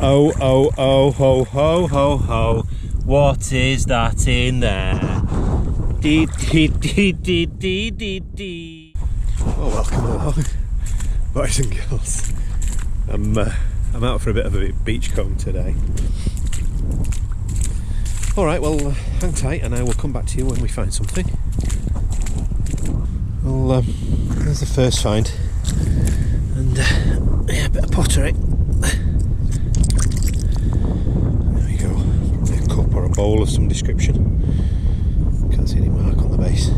Oh, oh, oh, ho, ho, ho, ho. What is that in there? Dee, dee, dee, dee, dee, dee, dee. Well, welcome along, boys and girls. I'm out for a bit of a beachcomb today. Alright, well, hang tight and I will come back to you when we find something. Well, there's the first find. And, yeah, a bit of pottery. There we go. Probably a cup or a bowl of some description. Can't see any mark on the base.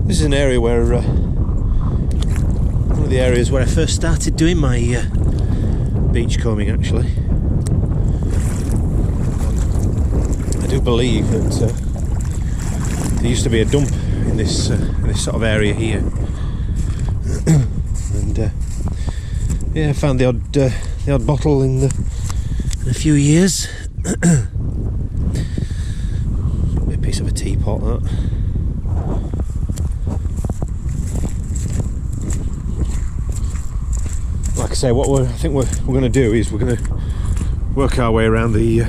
This is an area where, one of the areas where I first started doing my beachcombing, actually. I do believe that there used to be a dump in this sort of area here, and yeah, I found the odd bottle in a few years. Probably a piece of a teapot, that. Like I say, what I think we're going to do is we're going to work our way around the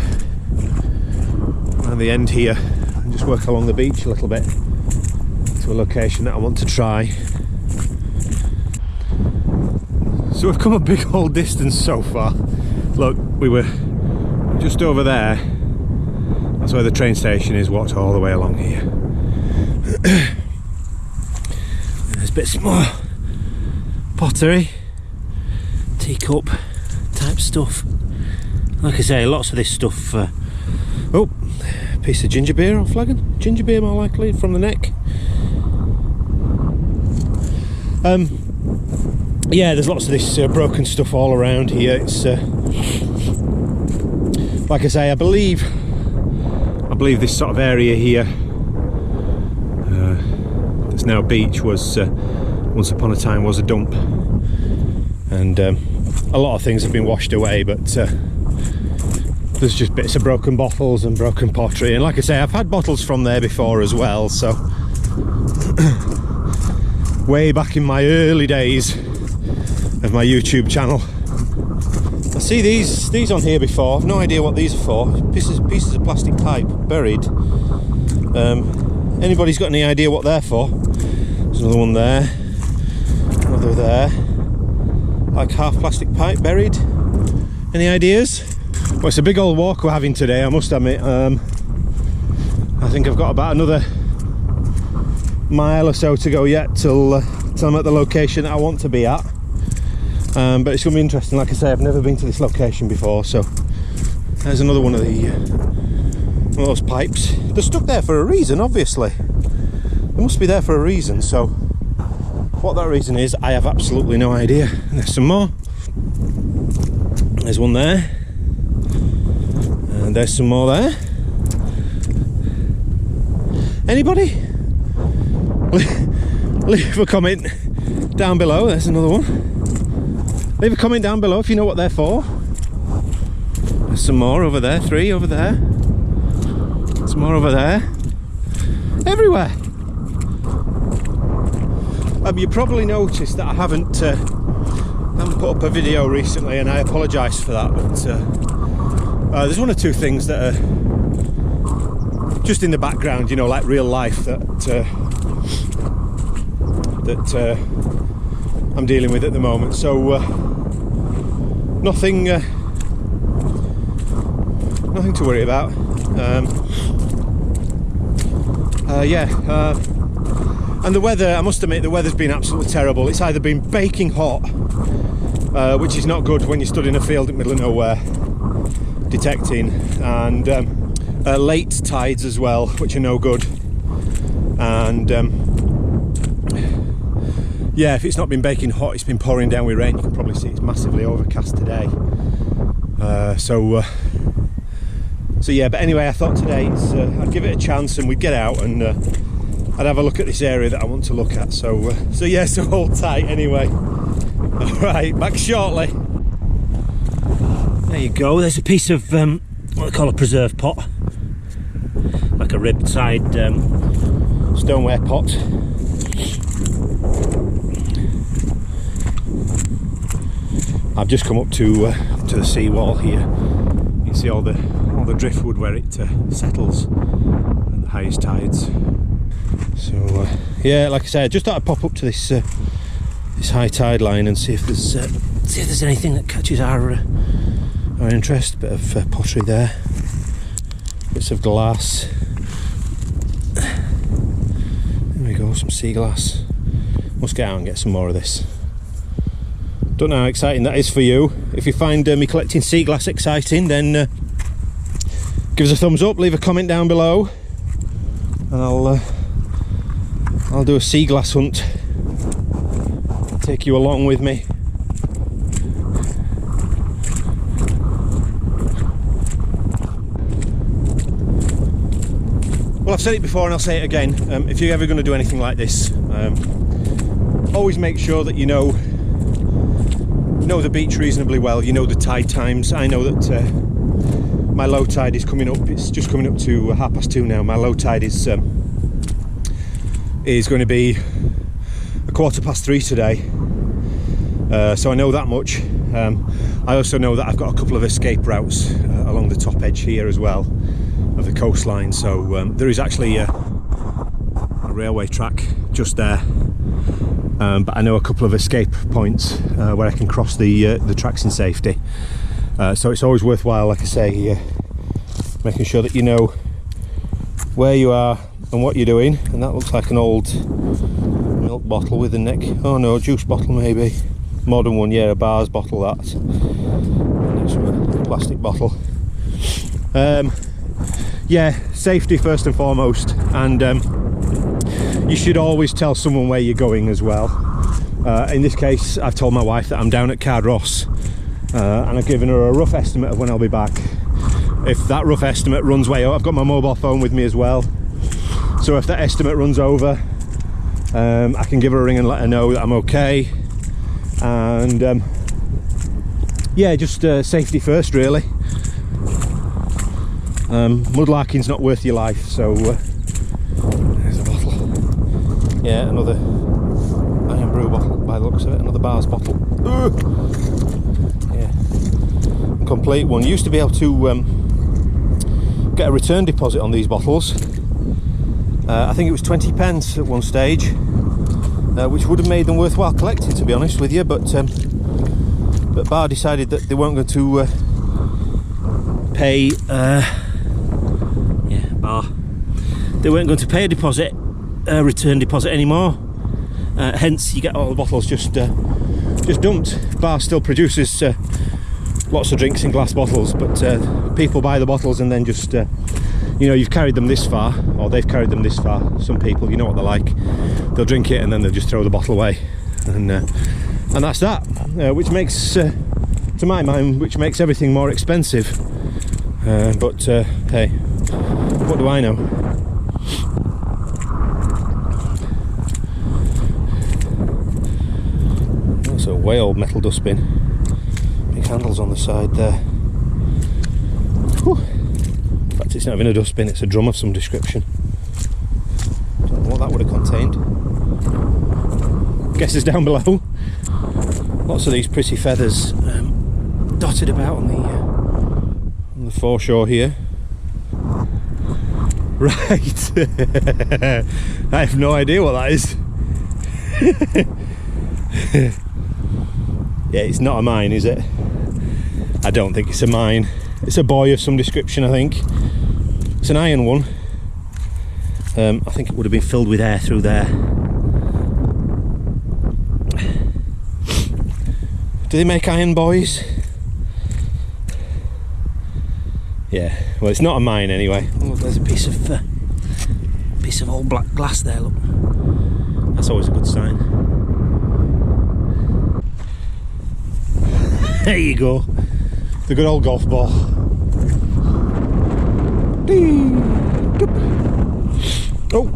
end here and just work along the beach a little bit to a location that I want to try. So we've come a big old distance so far. Look, we were just over there. That's where the train station is, walked all the way along here. There's bits more pottery, teacup type stuff. Like I say, lots of this stuff. Oh, piece of ginger beer or flagon. Ginger beer more likely, from the neck. Yeah, there's lots of this broken stuff all around here. It's like I say, I believe this sort of area here, that's now beach, was once upon a time was a dump, and a lot of things have been washed away, but there's just bits of broken bottles and broken pottery. And like I say, I've had bottles from there before as well, so way back in my early days of my YouTube channel. I see these on here before. I've no idea what these are for. Pieces of plastic pipe buried. Anybody's got any idea what they're for? There's another one there, another there, like half plastic pipe buried. Any ideas? Well, it's a big old walk we're having today, I must admit. I think I've got about another mile or so to go yet till I'm at the location that I want to be at. But it's going to be interesting. Like I say, I've never been to this location before, so there's another one of those pipes. They're stuck there for a reason, obviously. They must be there for a reason, so what that reason is, I have absolutely no idea. And there's some more. There's one there. And there's some more there. Anybody? Leave a comment down below. There's another one. Leave a comment down below if you know what they're for. There's some more over there. 3 over there. Some more over there. Everywhere. You probably noticed that I haven't put up a video recently, and I apologise for that, but there's one or two things that are just in the background, you know, like real life, that I'm dealing with at the moment. So nothing to worry about. And the weather, I must admit, the weather's been absolutely terrible. It's either been baking hot, which is not good when you stood in a field in the middle of nowhere detecting, and late tides as well, which are no good. And yeah, if it's not been baking hot, it's been pouring down with rain. You can probably see it's massively overcast today. So yeah, but anyway, I thought today I'd give it a chance and we'd get out and I'd have a look at this area that I want to look at. So yeah, so hold tight anyway. All right, back shortly. There you go. There's a piece of what I call a preserve pot, like a ribbed side stoneware pot. I've just come up to to the seawall here. You can see all the driftwood where it settles at the highest tides. So yeah, like I said, I just thought I'd pop up to this this high tide line and see if there's anything that catches our interest. Bit of pottery there, bits of glass. There we go, some sea glass. Must get out and get some more of this. Don't know how exciting that is for you. If you find me collecting sea glass exciting, then give us a thumbs up, leave a comment down below, and I'll do a sea glass hunt. Take you along with me. Well, I've said it before and I'll say it again. If you're ever going to do anything like this, always make sure that you know the beach reasonably well. You know the tide times. I know that my low tide is coming up. It's just coming up to 2:30 now. My low tide is going to be 3:15 today. So I know that much. I also know that I've got a couple of escape routes along the top edge here as well of the coastline. So there is actually a railway track just there. But I know a couple of escape points where I can cross the tracks in safety. So it's always worthwhile, like I say, making sure that you know where you are and what you're doing. And that looks like an old milk bottle with a neck. Oh no, juice bottle maybe. Modern one, yeah, a bars bottle that. And it's a plastic bottle. Yeah, safety first and foremost. And you should always tell someone where you're going as well. In this case, I've told my wife that I'm down at Cardross, and I've given her a rough estimate of when I'll be back. If that rough estimate runs way out, I've got my mobile phone with me as well, so if that estimate runs over, I can give her a ring and let her know that I'm okay. And yeah, just safety first really. Mudlarking's not worth your life, so there's a bottle. Yeah, another iron brew bottle by the looks of it, another bars bottle. Yeah, a complete one. Used to be able to get a return deposit on these bottles. I think it was 20 pence at one stage, which would have made them worthwhile collecting, to be honest with you, but Bar decided that they weren't going to pay they weren't going to pay a deposit, return deposit anymore. Hence you get all the bottles just dumped. Bar still produces lots of drinks in glass bottles, but people buy the bottles and then just you know, you've carried them this far, or they've carried them this far. Some people, you know what they're like, they'll drink it and then they'll just throw the bottle away, and that's that, which makes to my mind, which makes everything more expensive. But hey, what do I know? That's a way old metal dustbin. Big handles on the side there. Whew. In fact, it's not even a dustbin, it's a drum of some description. Don't know what that would have contained. Guesses down below. Lots of these pretty feathers dotted about on the foreshore here. Right. I have no idea what that is. Yeah, it's not a mine, is it? I don't think it's a mine. It's a buoy of some description, I think. It's an iron one. I think it would have been filled with air through there. Do they make iron buoys? Yeah, well, it's not a mine anyway. Oh, look, there's a piece of old black glass there, look. That's always a good sign. There you go. The good old golf ball. Oh!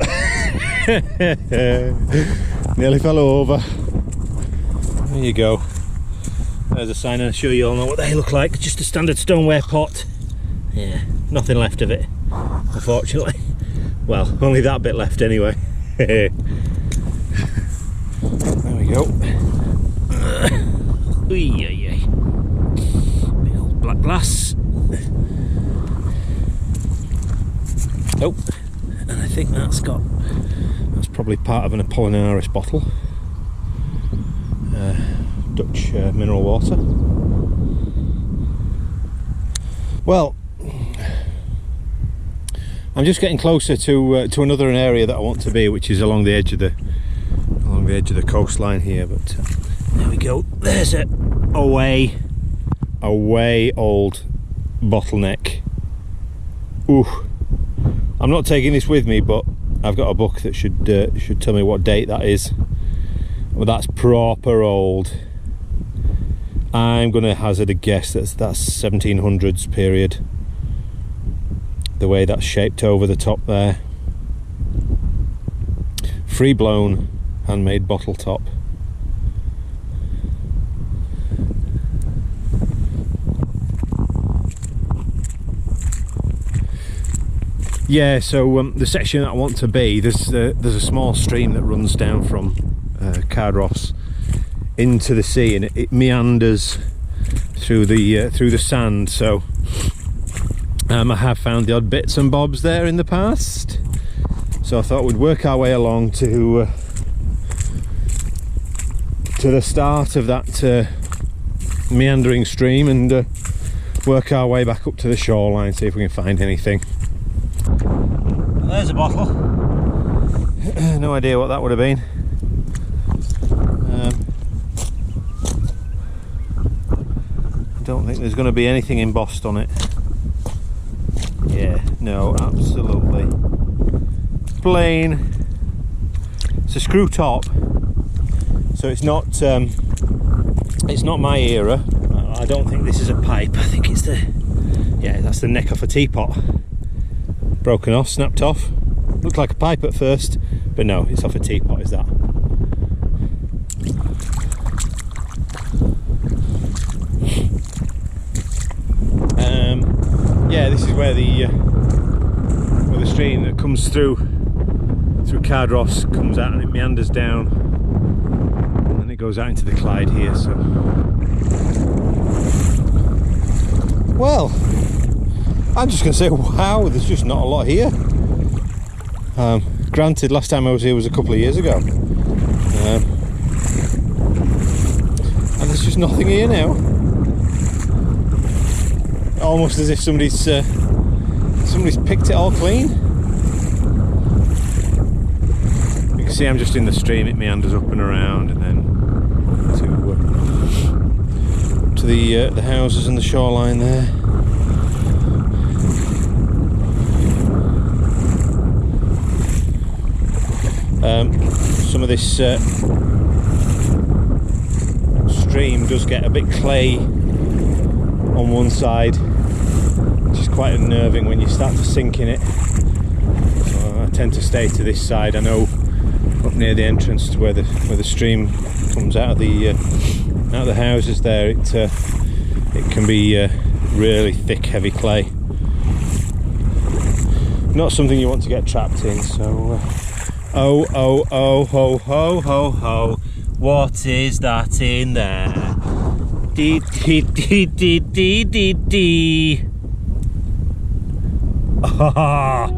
Nearly fell over. There you go. There's a sign, and I'm sure you all know what they look like. Just a standard stoneware pot. Yeah, nothing left of it, unfortunately. Well, only that bit left anyway. There we go. Oh, and I think that's probably part of an Apollinaris bottle. Dutch mineral water. Well, I'm just getting closer to another area that I want to be, which is along the edge of the coastline here. But there we go. There's a way old Bottleneck. Ooh, I'm not taking this with me, but I've got a book that should tell me what date that is. Well, that's proper old. I'm gonna hazard a guess that's 1700s period. The way that's shaped over the top there. Free blown, handmade bottle top. Yeah, so the section that I want to be, there's a small stream that runs down from Cardross into the sea, and it meanders through the sand. So I have found the odd bits and bobs there in the past. So I thought we'd work our way along to the start of that meandering stream and work our way back up to the shoreline, see if we can find anything. There's a bottle. No idea what that would have been. I don't think there's going to be anything embossed on it. Yeah, no, absolutely plain. It's a screw top, so it's not my era. I don't think this is a pipe. I think it's that's the neck off a teapot. Broken off, snapped off. Looked like a pipe at first, but no, it's off a teapot, is that. Yeah, this is where the stream that comes through Cardross comes out, and it meanders down and it goes out into the Clyde here. So, well, I'm just going to say, wow, there's just not a lot here. Granted, last time I was here was a couple of years ago, and there's just nothing here now. Almost as if somebody's picked it all clean. You can see I'm just in the stream. It meanders up and around, and then to the houses and the shoreline there. Some of this stream does get a bit clay on one side, which is quite unnerving when you start to sink in it. So I tend to stay to this side. I know up near the entrance to where the stream comes out of the houses there, it can be really thick, heavy clay. Not something you want to get trapped in. So oh ho ho ho ho, what is that in there? Dee dee dee dee dee dee dee. Ah.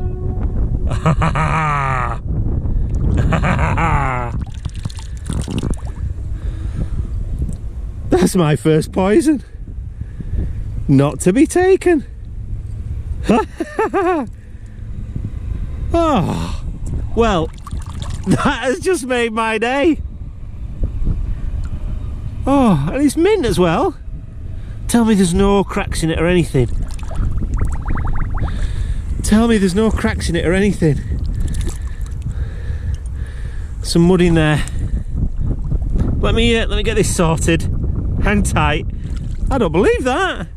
That's my first poison. Not to be taken. Oh, well, that has just made my day. Oh, and it's mint as well. Tell me there's no cracks in it or anything. Tell me there's no cracks in it or anything. Some mud in there. Let me get this sorted. Hang tight. I don't believe that.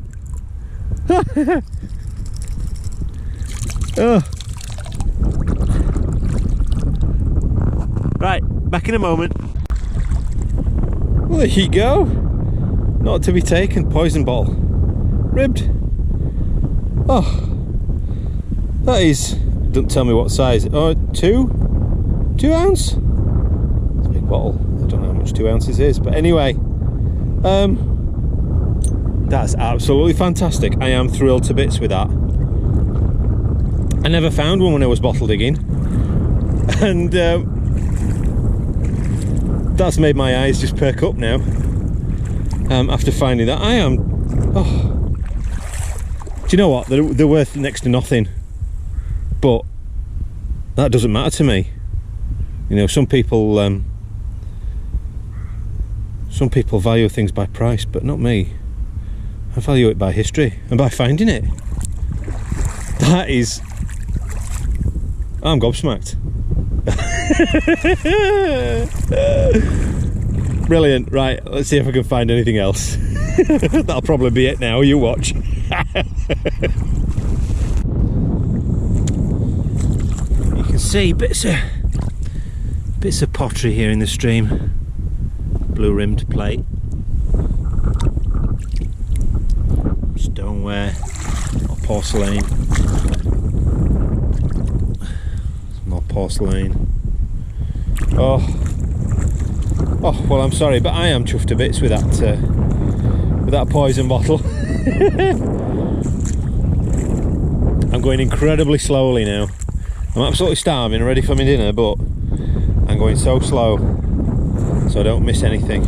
Oh. Right, back in a moment. Well, there you go. Not to be taken, poison bottle. Ribbed. Oh, that is, don't tell me what size. Oh, 2 ounce? It's a big bottle. I don't know how much 2 ounces is, but anyway, that's absolutely fantastic. I am thrilled to bits with that. I never found one when I was bottle digging, and that's made my eyes just perk up now. After finding that, I am. Oh, do you know what? They're worth next to nothing, but that doesn't matter to me. You know, some people value things by price, but not me. I value it by history and by finding it. That is, I'm gobsmacked. Brilliant. Right, let's see if I can find anything else. That'll probably be it now, you watch. You can see bits of pottery here in the stream. Blue rimmed plate, stoneware or porcelain. More porcelain. Oh, well, I'm sorry, but I am chuffed to bits with that poison bottle. I'm going incredibly slowly now. I'm absolutely starving, ready for my dinner, but I'm going so slow so I don't miss anything.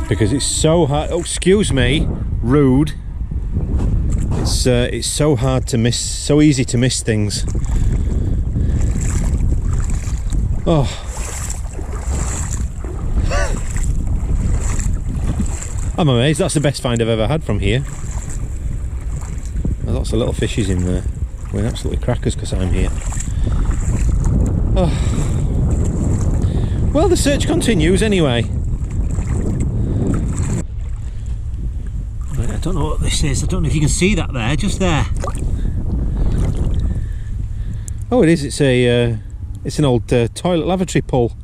Because it's so hard. Oh, excuse me, rude. It's so hard to miss, so easy to miss things. Oh. I'm amazed. That's the best find I've ever had from here. There's lots of little fishes in there. We're absolutely crackers because I'm here. Oh. Well, the search continues anyway. I don't know what this is. I don't know if you can see that there, just there. Oh, it is. It's an old toilet lavatory pull.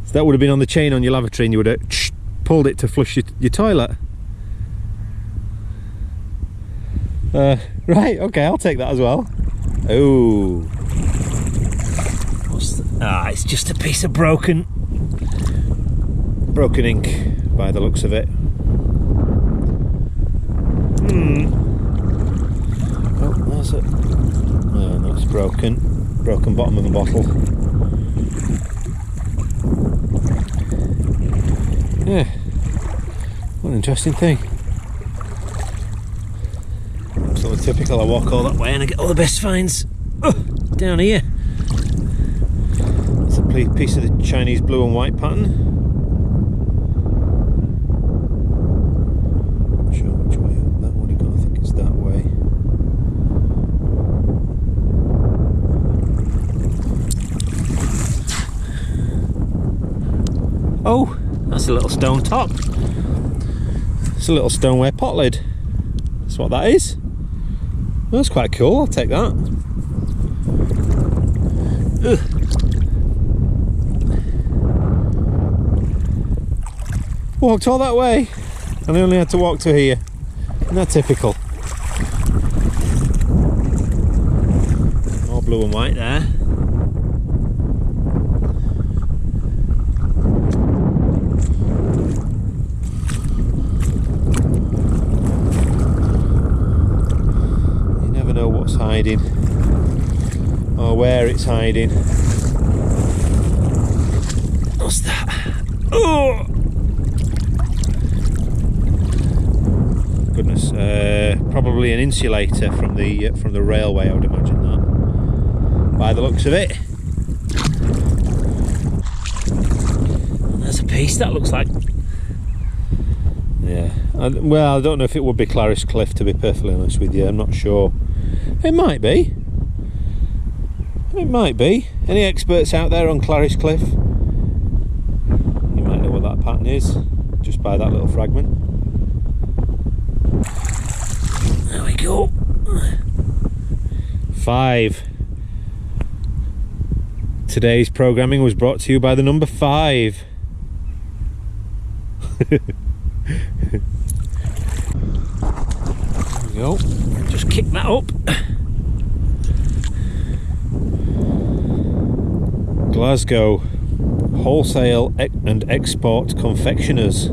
So that would have been on the chain on your lavatory, and you would have pulled it to flush your toilet. Right, okay, I'll take that as well. Oh, it's just a piece of broken ink by the looks of it. Oh, that's it. Oh, no, it's broken bottom of the bottle. Yeah, what an interesting thing. Absolutely typical. I walk all that way and I get all the best finds down here. It's a piece of the Chinese blue and white pattern. Not sure which way that would have gone. I think it's that way. Oh, that's a little stone top. It's a little stoneware pot lid. That's what that is. That's quite cool. I'll take that. Ugh. Walked all that way and I only had to walk to here. Isn't that typical? More blue and white there. What's hiding or where it's hiding. What's that? Oh goodness, probably an insulator from the railway, I would imagine that, by the looks of it. There's a piece that looks like, yeah, well, I don't know if it would be Clarice Cliff, to be perfectly honest with you. I'm not sure. It might be. It might be. Any experts out there on Clarice Cliff? You might know what that pattern is, just by that little fragment. There we go. 5. Today's programming was brought to you by the number 5. There we go. Just kick that up. Glasgow Wholesale and export confectioners.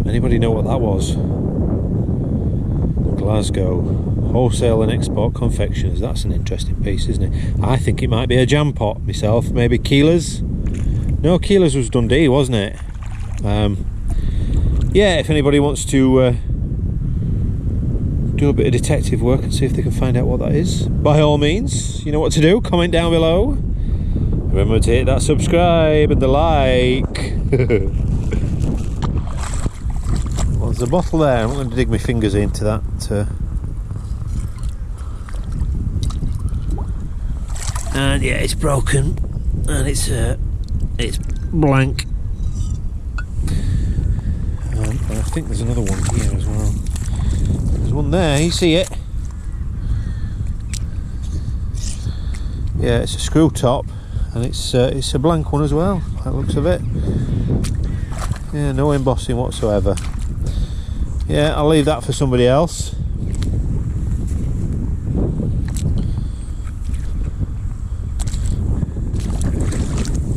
Anybody know what that was? Glasgow. Wholesale and export confectioners. That's an interesting piece, isn't it? I think it might be a jam pot myself. Maybe Keeler's. No, Keeler's was Dundee, wasn't it? Yeah, if anybody wants to do a bit of detective work and see if they can find out what that is, by all means, you know what to do. Comment down below. Remember to hit that subscribe and the like. Well, there's a bottle there. I'm going to dig my fingers into that. And yeah, it's broken, and it's blank. And I think there's another one here as well. There's one there. You see it? Yeah, it's a screw top. And it's a blank one as well, by the looks of it. Yeah, no embossing whatsoever. Yeah, I'll leave that for somebody else.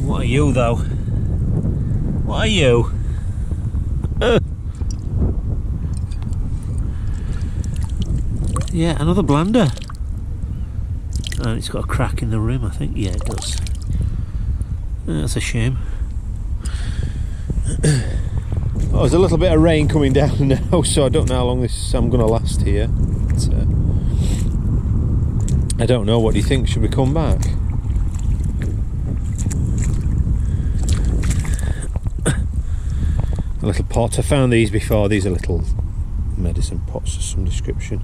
What are you though? What are you? Yeah, another blander. And it's got a crack in the rim, I think. Yeah, it does. That's a shame. Oh, there's a little bit of rain coming down now, so I don't know how long I'm going to last here. But, I don't know. What do you think? Should we come back? A little pot. I found these before. These are little medicine pots of some description.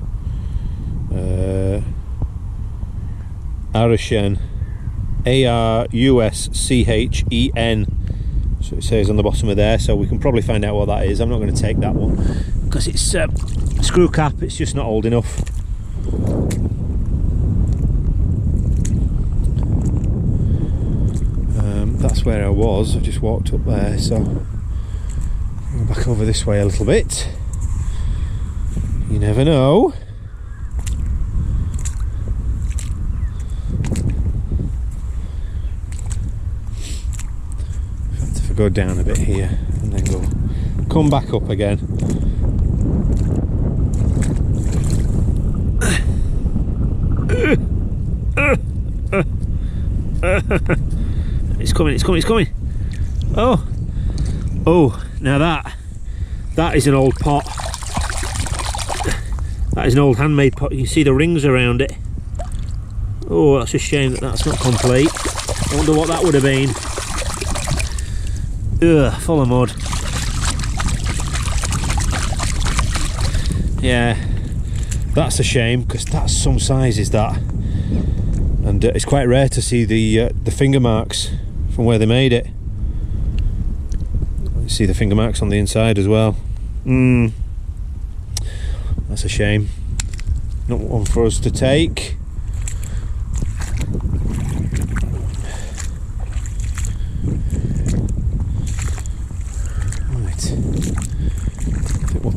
Arushen. Aruschen, so it says on the bottom of there, so we can probably find out what that is. I'm not going to take that one because it's a screw cap, it's just not old enough. That's where I was. I've just walked up there, so I'll go back over this way a little bit. You never know. Go down a bit here and then come back up again. It's coming. Oh, now that is an old pot. That is an old handmade pot. You can see the rings around it. Oh, that's a shame that that's not complete. I wonder what that would have been. Ugh, full of mud. Yeah, that's a shame because that's some size, is that? And it's quite rare to see the finger marks from where they made it. You see the finger marks on the inside as well. That's a shame. Not one for us to take.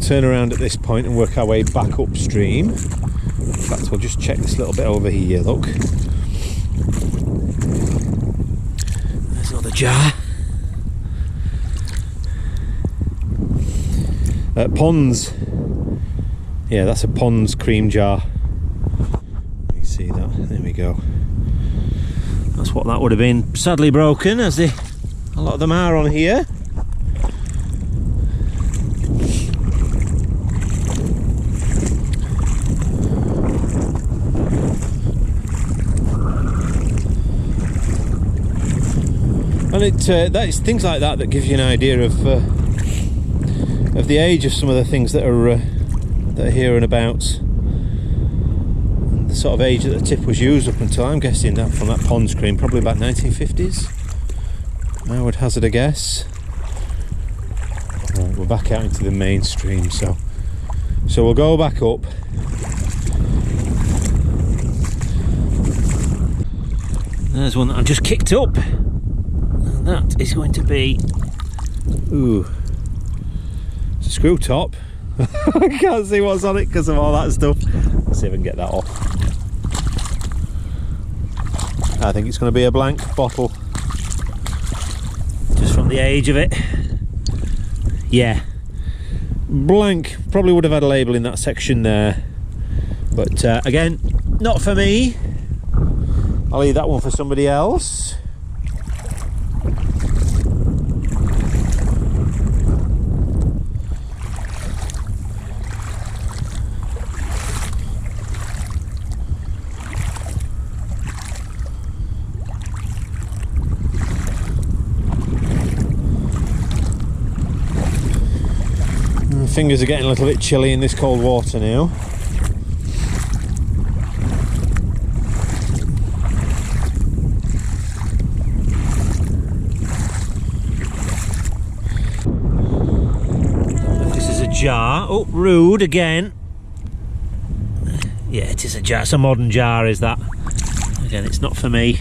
Turn around at this point and work our way back upstream. In fact, we'll just check this little bit over here. Look, there's another jar. Pond's. Yeah, that's a Pond's cream jar. You can see that. There we go. That's what that would have been. Sadly broken, as a lot of them are on here. And it's things like that that gives you an idea of the age of some of the things that are here and about, and the sort of age that the tip was used up until, I'm guessing that from that pond screen, probably about 1950s. I would hazard a guess. Right, we're back out into the mainstream, so we'll go back up. There's one that I've just kicked up. That is going to be, ooh, it's a screw top. I can't see what's on it because of all that stuff. Let's see if I can get that off. I think it's going to be a blank bottle. the age of it. Yeah, blank. Probably would have had a label in that section there, but again, not for me. I'll leave that one for somebody else. Fingers are getting a little bit chilly in this cold water now. This is a jar. Oh, rude again. Yeah, it is a jar. It's a modern jar, is that? Again, it's not for me.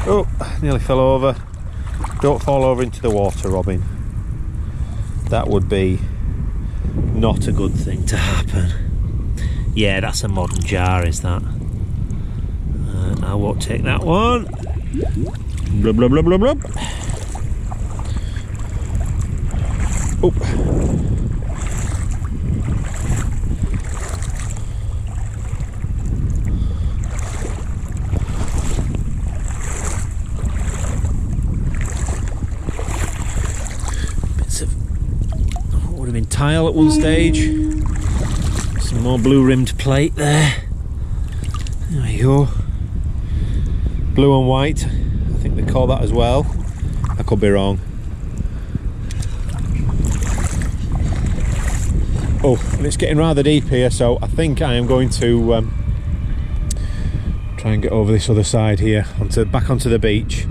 Oh, nearly fell over. Don't fall over into the water, Robin. That would be not a good thing to happen. Yeah, that's a modern jar, is that? I won't take that one. Blub, blub, blub, blub, blub. Oh. Bits of what would have been tile at one stage. Some more blue rimmed plate there. There you go. Blue and white, I think they call that as well. I could be wrong. Oh, and it's getting rather deep here, so I think I am going to try and get over this other side here, back onto the beach,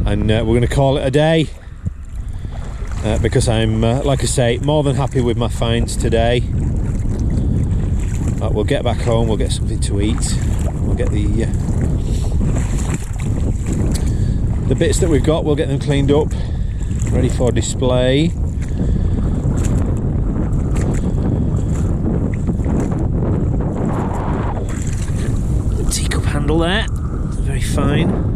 and we're going to call it a day, because I'm, like I say, more than happy with my finds today. We'll get back home, we'll get something to eat, we'll get the bits that we've got, we'll get them cleaned up, ready for display. The teacup handle there, very fine.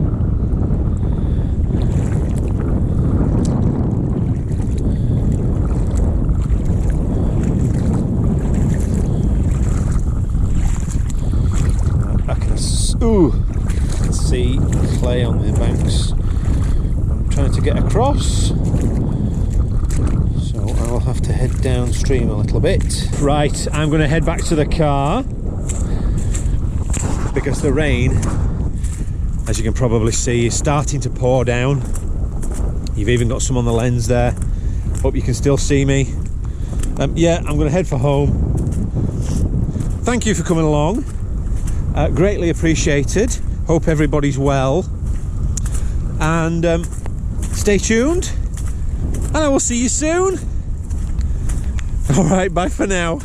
Ooh, let's see clay on the banks. I'm trying to get across, so I'll have to head downstream a little bit. Right, I'm going to head back to the car because the rain, as you can probably see, is starting to pour down. You've even got some on the lens there. Hope you can still see me. Yeah, I'm going to head for home. Thank you for coming along. Greatly appreciated. Hope everybody's well, and stay tuned, and I will see you soon. All right, bye for now.